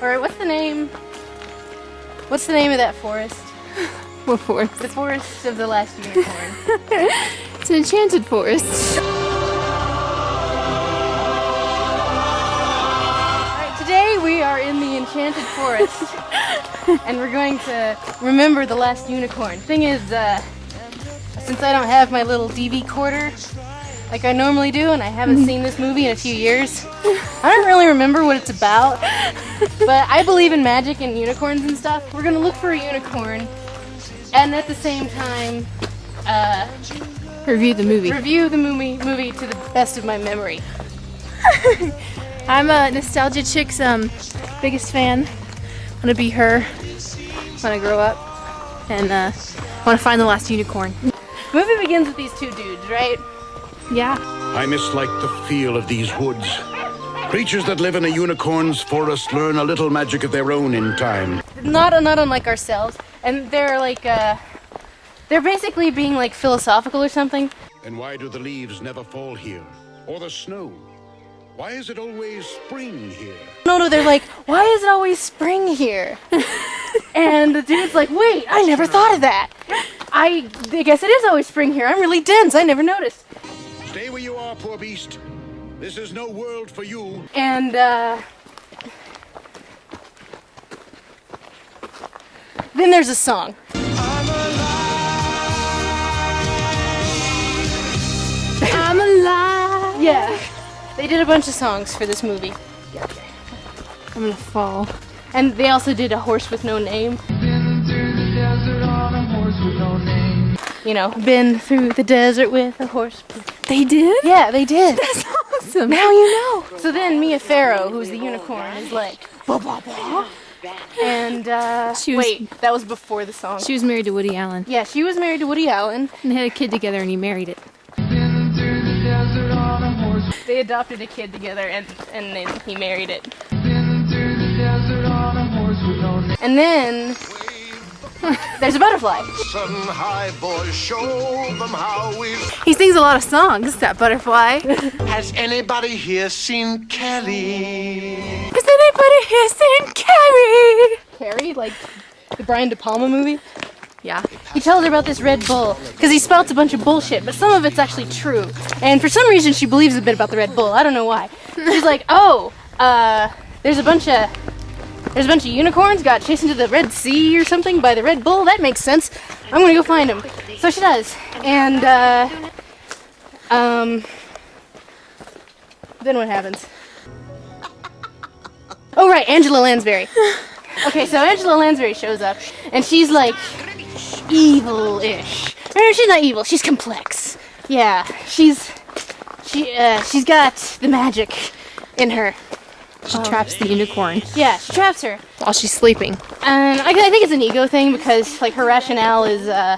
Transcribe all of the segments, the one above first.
Or what's the name? What's the name of that forest? What forest? The forest of the last unicorn. It's an enchanted forest. Alright, today we are in the enchanted forest. And we're going to remember the last unicorn. Thing is, since I don't have my little DV quarter like I normally do, and I haven't seen this movie in a few years, I don't really remember what it's about. But I believe in magic and unicorns and stuff. We're gonna look for a unicorn, and at the same time, Review the movie. review the movie to the best of my memory. I'm a Nostalgia Chick's biggest fan. Want to be her when I grow up, and want to find the last unicorn. The movie begins with these two dudes, right? Yeah. I mislike the feel of these woods. Creatures that live in a unicorn's forest learn a little magic of their own in time. Not unlike ourselves, and they're like they're basically being like philosophical or something. And why do the leaves never fall here? Or the snow? Why is it always spring here? No, they're like, why is it always spring here? And the dude's like, wait, I never thought of that. I guess it is always spring here. I'm really dense. I never noticed. Stay where you are, poor beast. This is no world for you. And then there's a song. I'm alive. Yeah. They did a bunch of songs for this movie. I'm gonna fall. And they also did A Horse with No Name. You know, been through the desert with a horse. They did? Yeah, they did. That's awesome. Now you know. So then Mia Farrow, who's the unicorn, is like, blah, blah, blah. And, wait, that was before the song. She was married to Woody Allen. Yeah, she was married to Woody Allen. And they had a kid together, and he married it. They adopted a kid together, and then he married it. And then there's a butterfly. Sudden high boys, show them how we. He sings a lot of songs, that butterfly. Has anybody here seen Kelly? Has anybody here seen Carrie? Carrie, like the Brian De Palma movie. Yeah. He tells her about this Red Bull because he spouts a bunch of bullshit, but some of it's actually true. And for some reason, she believes a bit about the Red Bull. I don't know why. She's like, oh, there's a bunch of unicorns got chased into the Red Sea or something by the Red Bull. That makes sense. I'm gonna go find them. So she does. And then what happens? Oh right, Angela Lansbury. Okay, so Angela Lansbury shows up, and she's like evil-ish. No, she's not evil. She's complex. Yeah, she's got the magic in her. She traps the unicorn Yeah, she traps her. while she's sleeping. And I think it's an ego thing because like her rationale is I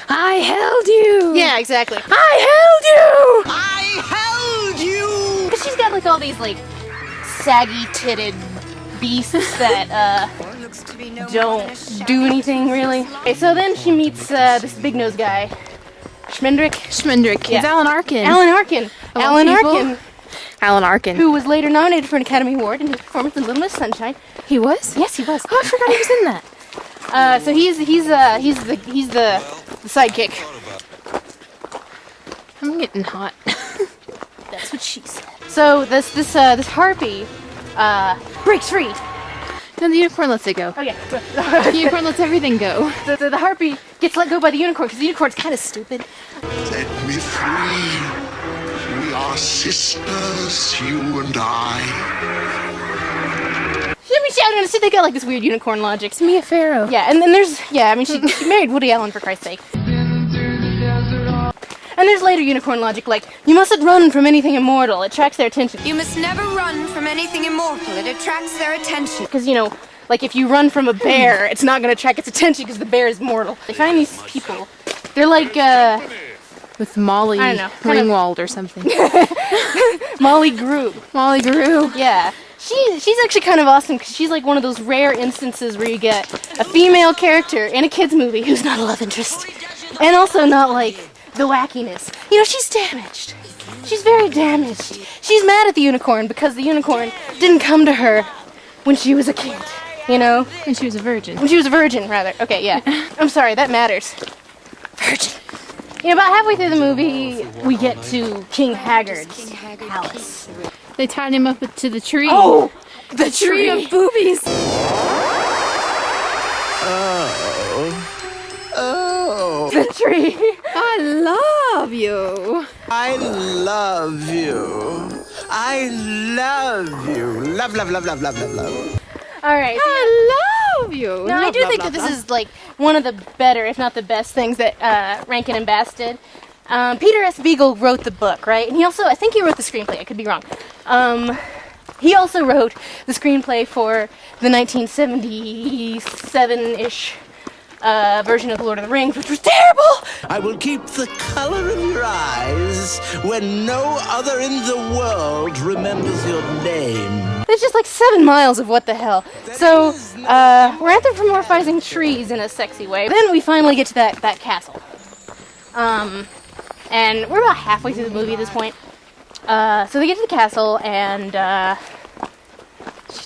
held you! yeah, exactly. I held you! Because she's got like all these like saggy-titted beasts that don't do anything really. Okay, so then she meets this big nose guy, Schmendrick. Schmendrick. Yeah. It's Alan Arkin. Alan Arkin. all Alan people. Arkin, Alan Arkin. who was later nominated for an Academy Award in his performance in Little Miss Sunshine. He was? Yes, he was. Oh, I forgot he was in that. So he's the sidekick. I'm getting hot. That's what she said. So this harpy breaks free. No, the unicorn lets it go. Oh yeah. The unicorn lets everything go. The harpy gets let go by the unicorn because the unicorn's kind of stupid. Set me free. We are sisters, you and I. I mean, they got like this weird unicorn logic. It's Mia Farrow. Yeah, and then there's she married Woody Allen for Christ's sake. And there's later unicorn logic like, you mustn't run from anything immortal, it attracts their attention. You must never run from anything immortal. It attracts their attention. Because, you know, like if you run from a bear, it's not going to attract its attention because the bear is mortal. They find these people. They're like, With Molly I don't know, Ringwald or something. Molly Gru. Molly Gru. Yeah. She's actually kind of awesome because she's like one of those rare instances where you get a female character in a kid's movie who's not a love interest. And also not like the wackiness. You know, she's damaged. She's very damaged. She's mad at the unicorn because the unicorn didn't come to her when she was a kid, you know? And she was a virgin. When she was a virgin, rather. Okay, yeah. I'm sorry, that matters. Virgin. You know, about halfway through the movie, we get to King Haggard's palace. They tied him up to the tree. Oh! The tree of boobies! Oh, The tree! I love you! I love you. I love you. Love, love, love, love, love, love, love. Alright, I love you! now I do think that this is like one of the better, if not the best things that Rankin and Bass did. Peter S. Beagle wrote the book, right? And he also, I think he wrote the screenplay, I could be wrong. He also wrote the screenplay for the 1977-ish version of The Lord of the Rings, which was terrible! I will keep the color of your eyes when no other in the world remembers your name. There's just like 7 miles of what the hell. So, we're anthropomorphizing trees in a sexy way. Then we finally get to that castle. And we're about halfway through the movie at this point. So they get to the castle and,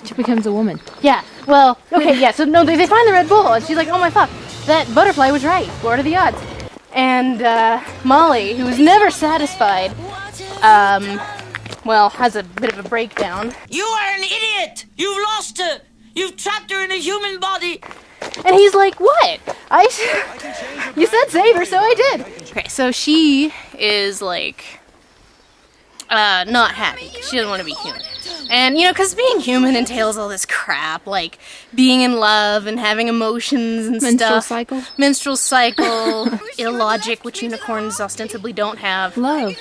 She becomes a woman. yeah, well, okay, yeah, so no, they find the Red Bull, and she's like, oh my fuck, that butterfly was right, what are the odds? And, Molly, who was never satisfied, well, has a bit of a breakdown. You are an idiot! You've lost her! You've trapped her in a human body! And he's like, what? You said save her, so I did. Okay, so she is like, not happy. She doesn't want to be human. And, you know, because being human entails all this crap, like being in love and having emotions and Menstrual stuff. cycle? Menstrual cycle. Illogic, which unicorns ostensibly don't have. Love.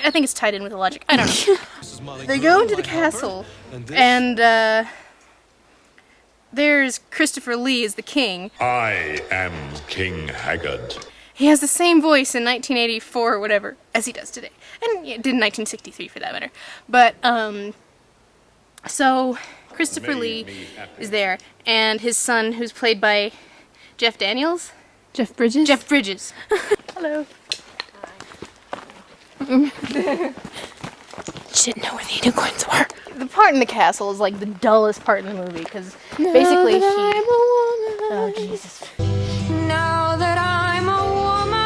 I think it's tied in with illogic. I don't know. They go into the castle, and, there's Christopher Lee as the king. I am King Haggard. He has the same voice in 1984 or whatever as he does today. And it did in 1963 for that matter. But, so Christopher Lee is there, and his son, who's played by Jeff Daniels? Jeff Bridges? Jeff Bridges. Hello. She didn't know where the unicorns were. The part in the castle is like the dullest part in the movie, because basically she... Oh, Jesus. Now that I'm a woman,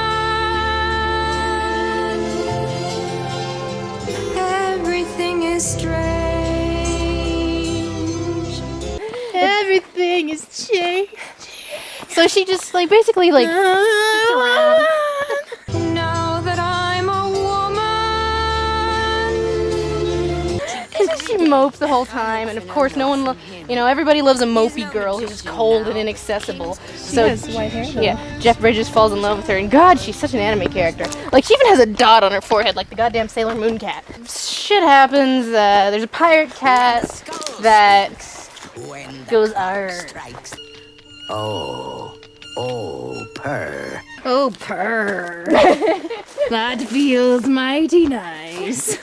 everything is strange. Everything is changed. So she just, like, basically, like, sits around. Now that I'm a woman, And she mopes the whole time, and of course no one, you know, everybody loves a mopey girl who's cold and inaccessible. So, She has white hair, though. yeah, Jeff Bridges falls in love with her, and God, she's such an anime character. Like, she even has a dot on her forehead, like the goddamn Sailor Moon cat. Shit happens, there's a pirate cat that goes, arr. Oh, purr. Oh, purr. That feels mighty nice.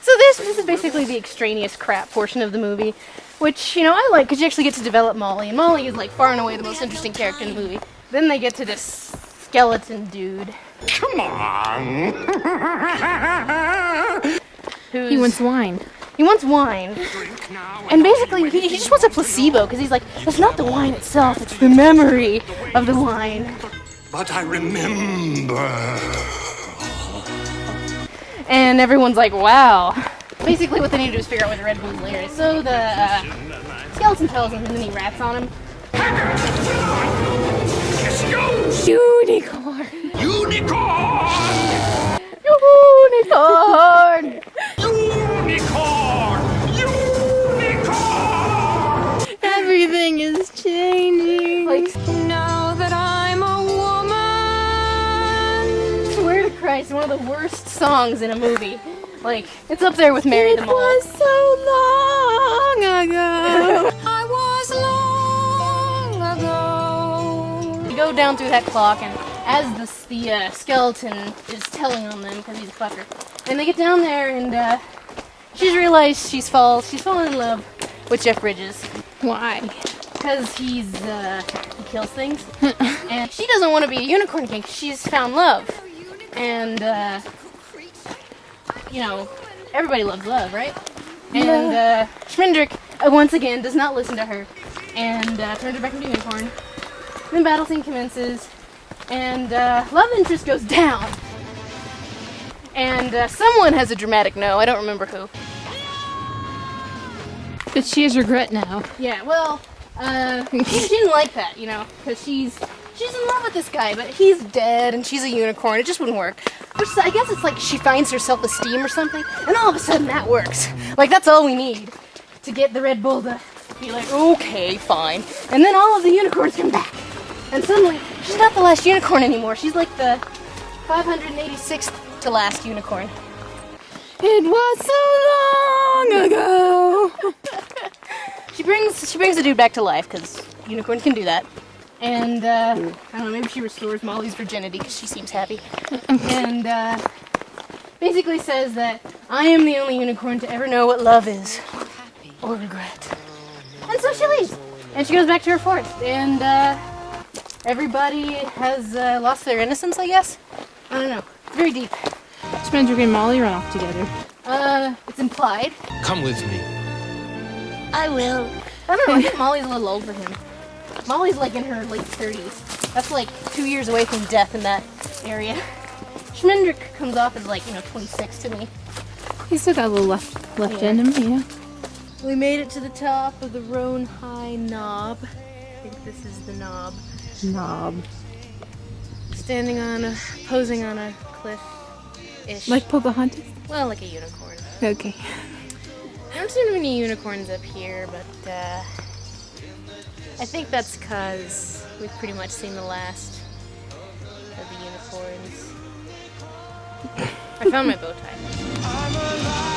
So this is basically the extraneous crap portion of the movie, which, you know, I like, because you actually get to develop Molly, and Molly is, like, far and away the most interesting character in the movie. Then they get to this skeleton dude. Come on! Who's, He wants wine. He wants wine. And basically, he just wants a placebo, because he's like, it's not the wine itself, it's the memory of the wine. But I remember. And everyone's like, wow. Basically, what they need to do is figure out where the Red Bull's lair is. So the skeleton tells him, and then he rats on him. Unicorn! Unicorn! Unicorn! Unicorn! Unicorn! Everything is changing. Like, now that I'm a woman, swear to Christ, one of the worst songs in a movie. Like, it's up there with Marry the Mole. was so long ago. I was long ago. You go down through that clock, and as the skeleton is telling on them, because he's a fucker, and they get down there, and she's realized she's fallen in love with Jeff Bridges. Why? Because he kills things. And she doesn't want to be a unicorn king, 'cause she's found love. And, you know, everybody loves love, right? And Schmendrick, once again, does not listen to her and turns her back into a unicorn. Then battle scene commences, and love interest goes down. And someone has a dramatic no, I don't remember who. But she has regret now. Yeah, well, she didn't like that, you know, because she's in love with this guy, but he's dead and she's a unicorn. It just wouldn't work. Which I guess it's like she finds her self-esteem or something, and all of a sudden that works. Like, that's all we need to get the Red Bull to be like, okay, fine. And then all of the unicorns come back. And suddenly, she's not the last unicorn anymore. She's like the 586th to last unicorn. It was so long ago. She brings the dude back to life, because unicorns can do that. And, I don't know, maybe she restores Molly's virginity, because she seems happy. And, basically says that I am the only unicorn to ever know what love is. Or regret. And so she leaves. And she goes back to her forest. And, everybody has, lost their innocence, I guess? I don't know. It's very deep. Schmendrick and Molly run off together. It's implied. Come with me. I will. I don't know, I think Molly's a little old for him. Molly's like in her late 30s. That's like 2 years away from death in that area. Schmendrick comes off as like, 26 to me. He's still got a little left in him, you know. We made it to the top of the Roan High Knob. I think this is the knob. Knob. Posing on a cliff-ish. Like Pocahontas? Well, like a unicorn. Okay. I don't see many unicorns up here, but I think that's because we've pretty much seen the last of the unicorns. I found my bow tie.